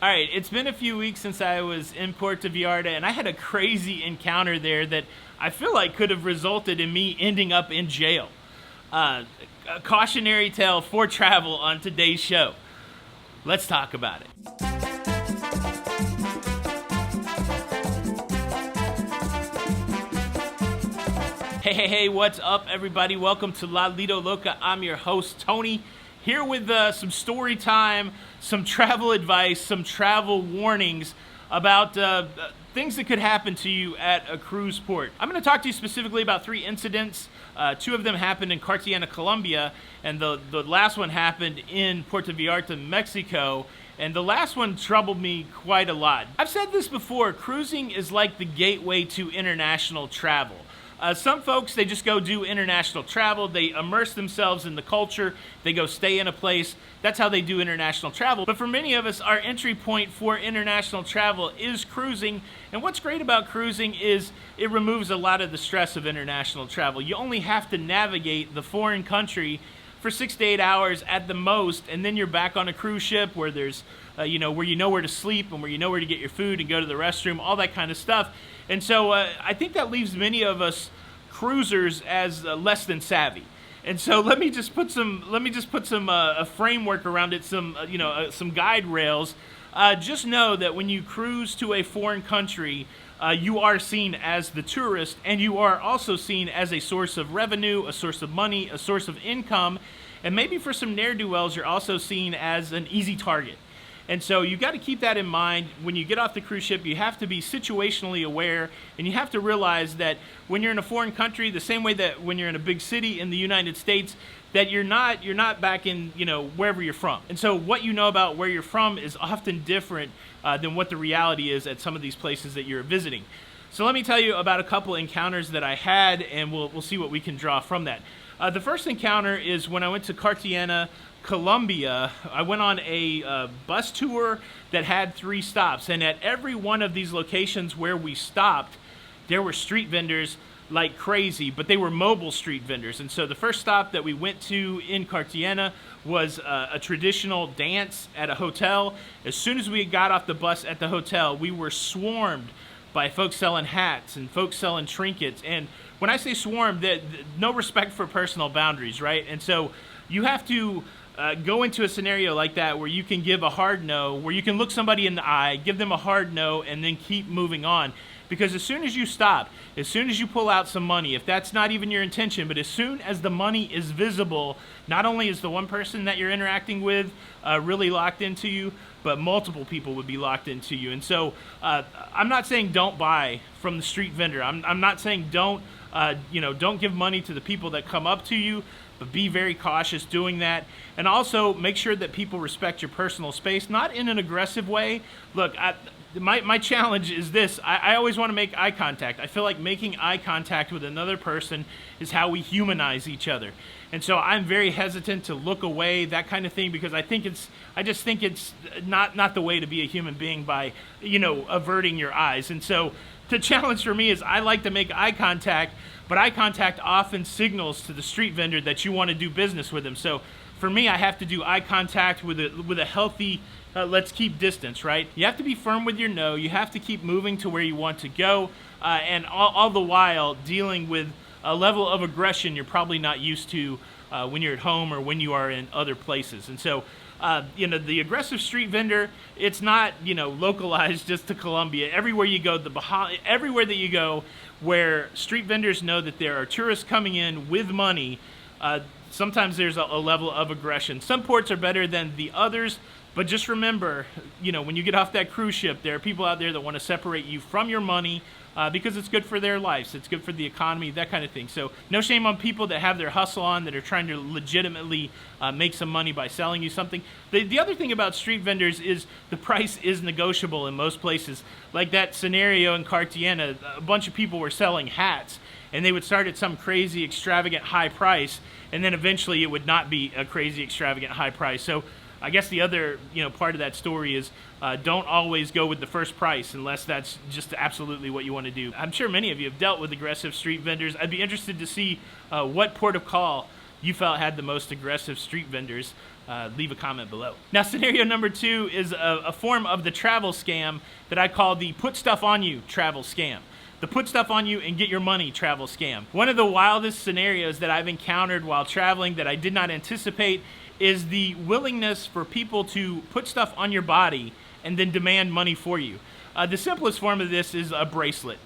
All right, it's been a few weeks since I was in Puerto Vallarta, and I had a crazy encounter there that I feel like could have resulted in me ending up in jail. A cautionary tale for travel on today's show. Let's talk about it. Hey, what's up, everybody? Welcome to Lido, Loca. I'm your host, Tony, here with some story time, some travel advice, some travel warnings about things that could happen to you at a cruise port. I'm going to talk to you specifically about three incidents. Two of them happened in Cartagena, Colombia, and the last one happened in Puerto Vallarta, Mexico. And the last one troubled me quite a lot. I've said this before, cruising is like the gateway to international travel. Some folks, they just go do international travel. They immerse themselves in the culture. They go stay in a place. That's how they do international travel. But for many of us, our entry point for international travel is cruising. And what's great about cruising is it removes a lot of the stress of international travel. You only have to navigate the foreign country for 6 to 8 hours at the most, and then you're back on a cruise ship where there's, where you know where to sleep and where you know where to get your food and go to the restroom, all that kind of stuff. And so I think that leaves many of us cruisers as less than savvy. And so let me just put some a framework around it, some guide rails. Just know that when you cruise to a foreign country, you are seen as the tourist, and you are also seen as a source of revenue, a source of money, a source of income, and maybe for some ne'er-do-wells, you're also seen as an easy target. And so you got to keep that in mind. When you get off the cruise ship, you have to be situationally aware, and you have to realize that when you're in a foreign country, the same way that when you're in a big city in the United States, that you're not back in, wherever you're from. And so what you know about where you're from is often different than what the reality is at some of these places that you're visiting. So let me tell you about a couple encounters that I had, and we'll see what we can draw from that. The first encounter is when I went to Cartagena, Colombia. I went on a bus tour that had 3 stops, and at every one of these locations where we stopped, there were street vendors like crazy, but they were mobile street vendors. And so the first stop that we went to in Cartagena was a traditional dance at a hotel. As soon as we got off the bus at the hotel, we were swarmed by folks selling hats and folks selling trinkets. And when I say swarmed, no respect for personal boundaries, right? And so you have to go into a scenario like that where you can give a hard no, where you can look somebody in the eye, give them a hard no, and then keep moving on. Because as soon as you stop, as soon as you pull out some money, if that's not even your intention, but as soon as the money is visible, not only is the one person that you're interacting with really locked into you, but multiple people would be locked into you. And so I'm not saying don't buy from the street vendor. I'm not saying don't give money to the people that come up to you, but be very cautious doing that. And also make sure that people respect your personal space, not in an aggressive way. Look, my challenge is this. I always want to make eye contact. I feel like making eye contact with another person is how we humanize each other. And so I'm very hesitant to look away, that kind of thing, because I just think it's not the way to be a human being by, averting your eyes. And so the challenge for me is I like to make eye contact, but eye contact often signals to the street vendor that you want to do business with them. So for me, I have to do eye contact with a healthy, let's keep distance, right? You have to be firm with your no. You have to keep moving to where you want to go, and all the while dealing with a level of aggression you're probably not used to when you're at home or when you are in other places. And so the aggressive street vendor, it's not, localized just to Colombia. Everywhere you go, everywhere that you go where street vendors know that there are tourists coming in with money, sometimes there's a level of aggression. Some ports are better than the others, but just remember, when you get off that cruise ship, there are people out there that want to separate you from your money because it's good for their lives, it's good for the economy, that kind of thing. So no shame on people that have their hustle on, that are trying to legitimately make some money by selling you something. The other thing about street vendors is the price is negotiable in most places. Like that scenario in Cartagena, a bunch of people were selling hats, and they would start at some crazy, extravagant high price, and then eventually it would not be a crazy, extravagant high price. So I guess the other part of that story is don't always go with the first price unless that's just absolutely what you want to do. I'm sure many of you have dealt with aggressive street vendors. I'd be interested to see what port of call you felt had the most aggressive street vendors, leave a comment below. Now, scenario number 2 is a form of the travel scam that I call the put stuff on you travel scam. The put stuff on you and get your money travel scam. One of the wildest scenarios that I've encountered while traveling that I did not anticipate is the willingness for people to put stuff on your body and then demand money for you. The simplest form of this is a bracelet.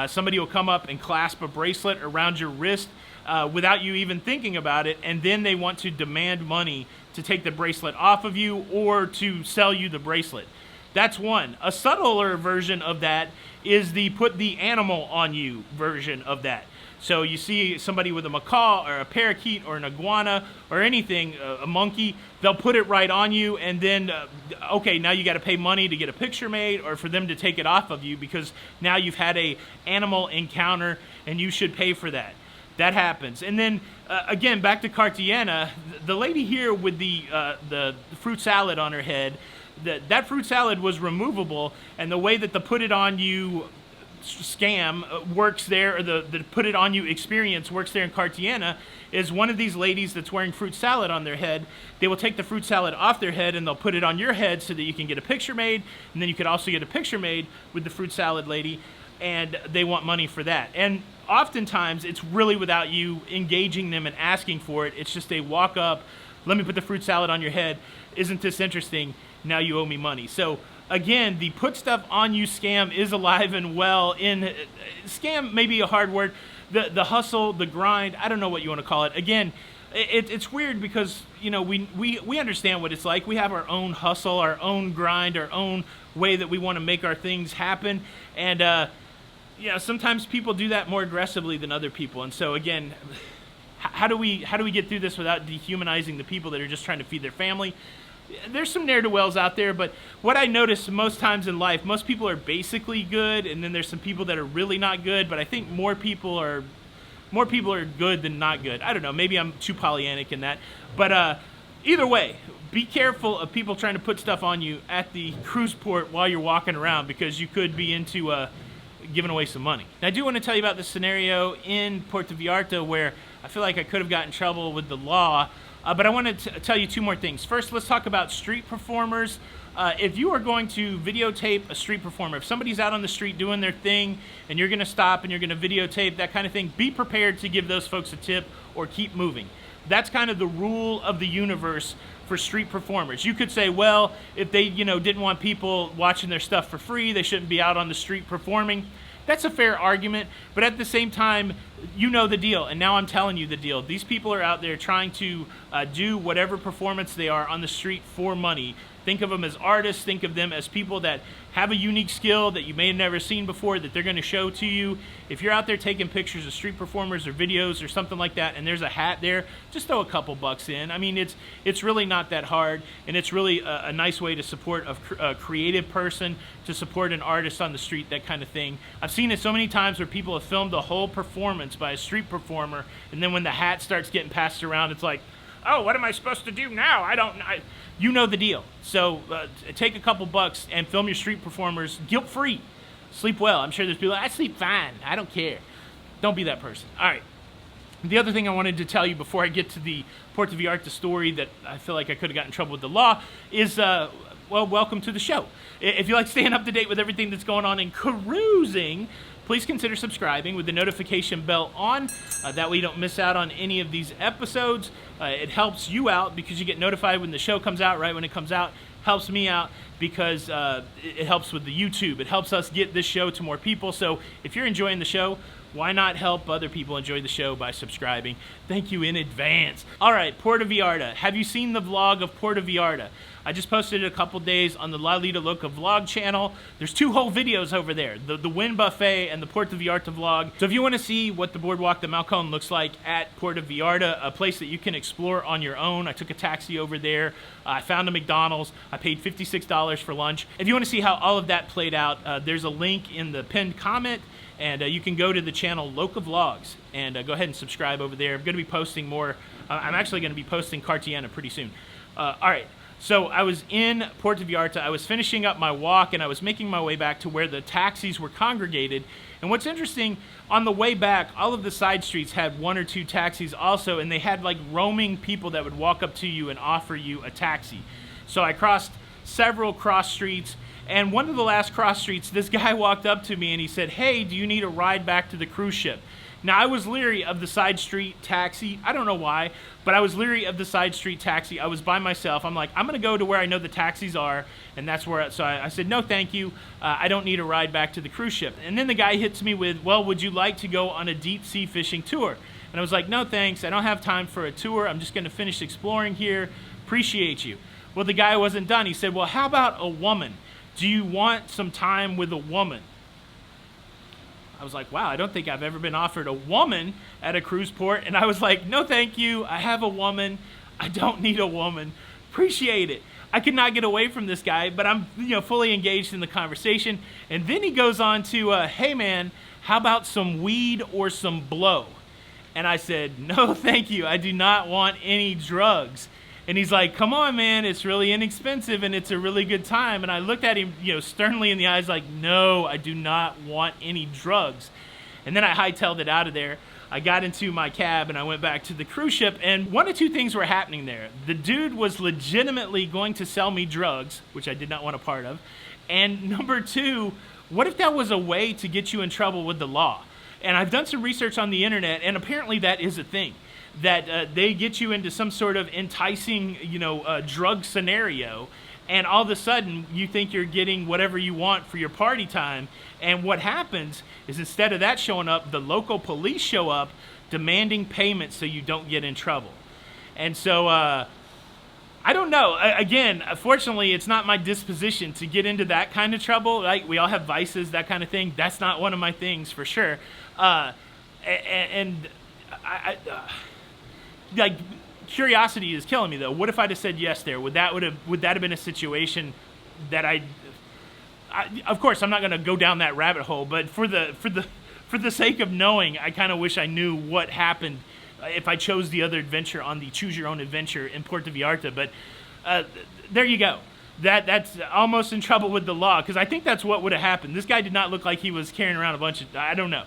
Somebody will come up and clasp a bracelet around your wrist without you even thinking about it, and then they want to demand money to take the bracelet off of you or to sell you the bracelet. That's one. A subtler version of that is the put the animal on you version of that. So you see somebody with a macaw or a parakeet or an iguana or anything, a monkey, they'll put it right on you, and then, okay, now you got to pay money to get a picture made or for them to take it off of you because now you've had a animal encounter and you should pay for that. That happens. And then, again, back to Cartagena, the lady here with the fruit salad on her head, that fruit salad was removable, and the way that the put it on you scam works there, or the put it on you experience works there in Cartagena, is one of these ladies that's wearing fruit salad on their head, they will take the fruit salad off their head and they'll put it on your head so that you can get a picture made, and then you could also get a picture made with the fruit salad lady, and they want money for that. And oftentimes it's really without you engaging them and asking for it. It's just they walk up, let me put the fruit salad on your head, isn't this interesting, now you owe me money. So again, the put stuff on you scam is alive and well. In scam may be a hard word, the hustle, the grind, I don't know what you want to call it. Again, it's weird because, you know, we understand what it's like. We have our own hustle, our own grind, our own way that we want to make our things happen, and you know, sometimes people do that more aggressively than other people. And so again, how do we get through this without dehumanizing the people that are just trying to feed their family? There's some ne'er-do-wells out there, but what I notice most times in life, most people are basically good, and then there's some people that are really not good, but I think more people are good than not good. I don't know, maybe I'm too Pollyannic in that. But either way, be careful of people trying to put stuff on you at the cruise port while you're walking around, because you could be into giving away some money. Now, I do want to tell you about this scenario in Puerto Vallarta where I feel like I could have gotten in trouble with the law. But I want to tell you 2 more things. First, let's talk about street performers. If you are going to videotape a street performer, if somebody's out on the street doing their thing and you're going to stop and you're going to videotape that kind of thing, be prepared to give those folks a tip or keep moving. That's kind of the rule of the universe for street performers. You could say, well, if they, you know, didn't want people watching their stuff for free, they shouldn't be out on the street performing. That's a fair argument, but at the same time, you know the deal, and now I'm telling you the deal. These people are out there trying to do whatever performance they are on the street for money. Think of them as artists. Think of them as people that have a unique skill that you may have never seen before that they're going to show to you. If you're out there taking pictures of street performers or videos or something like that, and there's a hat there, just throw a couple bucks in. I mean, it's really not that hard, and it's really a nice way to support a creative person, to support an artist on the street, that kind of thing. I've seen it so many times where people have filmed the whole performance by a street performer, and then when the hat starts getting passed around, it's like, oh, what am I supposed to do now? You know the deal. So take a couple bucks and film your street performers guilt-free. Sleep well. I'm sure there's people, I sleep fine. I don't care. Don't be that person. All right. The other thing I wanted to tell you before I get to the Puerto Vallarta story that I feel like I could have gotten in trouble with the law is, well, welcome to the show. If you like staying up to date with everything that's going on in cruising, please consider subscribing with the notification bell on. That way you don't miss out on any of these episodes. It helps you out because you get notified when the show comes out, right when it comes out. Helps me out because it helps with the YouTube. It helps us get this show to more people. So if you're enjoying the show, why not help other people enjoy the show by subscribing? Thank you in advance. All right, Puerto Vallarta. Have you seen the vlog of Puerto Vallarta? I just posted it a couple days on the Lido, Loca vlog channel. There's 2 whole videos over there, the Wynn Buffet and the Puerto Vallarta vlog. So if you want to see what the boardwalk, the Malcon looks like at Puerto Vallarta, a place that you can explore on your own. I took a taxi over there. I found a McDonald's. I paid $56 for lunch. If you want to see how all of that played out, there's a link in the pinned comment. And you can go to the channel Loca Vlogs and go ahead and subscribe over there. I'm going to be posting more. I'm actually going to be posting Cartagena pretty soon. All right. So I was in Puerto Vallarta. I was finishing up my walk, and I was making my way back to where the taxis were congregated. And what's interesting, on the way back, all of the side streets had 1 or 2 taxis also, and they had like roaming people that would walk up to you and offer you a taxi. So I crossed several cross streets, and one of the last cross streets, this guy walked up to me and he said, "Hey, do you need a ride back to the cruise ship?" Now, I was leery of the side street taxi. I don't know why, but I was leery of the side street taxi. I was by myself. I'm like, I'm going to go to where I know the taxis are, and that's where, so I said, "No, thank you. I don't need a ride back to the cruise ship." And then the guy hits me with, "Well, would you like to go on a deep sea fishing tour?" And I was like, "No, thanks. I don't have time for a tour. I'm just going to finish exploring here. Appreciate you." Well, the guy wasn't done. He said, "Well, how about a woman? Do you want some time with a woman?" I was like, wow, I don't think I've ever been offered a woman at a cruise port. And I was like, "No, thank you. I have a woman. I don't need a woman. Appreciate it." I could not get away from this guy, but I'm fully engaged in the conversation. And then he goes on to, "Hey, man, how about some weed or some blow?" And I said, "No, thank you. I do not want any drugs." And he's like, "Come on, man, it's really inexpensive and it's a really good time." And I looked at him, sternly in the eyes like, "No, I do not want any drugs." And then I hightailed it out of there. I got into my cab and I went back to the cruise ship, and 1 of 2 things were happening there. The dude was legitimately going to sell me drugs, which I did not want a part of. And number 2, what if that was a way to get you in trouble with the law? And I've done some research on the internet, and apparently that is a thing. That they get you into some sort of enticing, drug scenario, and all of a sudden you think you're getting whatever you want for your party time. And what happens is, instead of that showing up, the local police show up demanding payment so you don't get in trouble. And so I don't know. Again, fortunately, it's not my disposition to get into that kind of trouble. Like, we all have vices, that kind of thing. That's not one of my things, for sure. Like, curiosity is killing me, though. What if I'd have said yes there? Would that have been a situation that of course I'm not going to go down that rabbit hole, but for the sake of knowing, I kind of wish I knew what happened if I chose the other adventure on the Choose Your Own Adventure in Puerto Vallarta. But there you go. That's almost in trouble with the law, because I think that's what would have happened. This guy did not look like he was carrying around a bunch of, I don't know.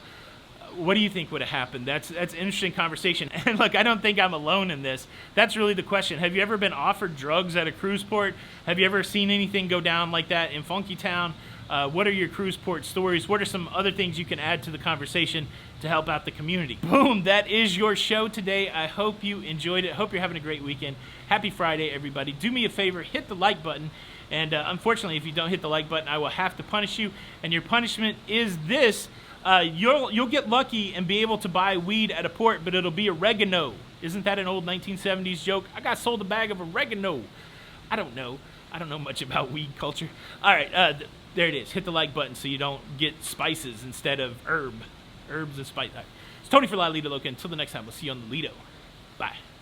What do you think would have happened? That's an interesting conversation. And look, I don't think I'm alone in this. That's really the question. Have you ever been offered drugs at a cruise port? Have you ever seen anything go down like that in Funky Town? What are your cruise port stories? What are some other things you can add to the conversation to help out the community? Boom, that is your show today. I hope you enjoyed it. Hope you're having a great weekend. Happy Friday, everybody. Do me a favor, hit the like button. And unfortunately, if you don't hit the like button, I will have to punish you. And your punishment is this. You'll get lucky and be able to buy weed at a port, but it'll be oregano. Isn't that an old 1970s joke? I got sold a bag of oregano. I don't know much about weed culture. All right, there it is. Hit the like button so you don't get spices instead of herbs and spice. Right. It's Tony for Lido, Loca. Until the next time, we'll see you on the Lido. Bye.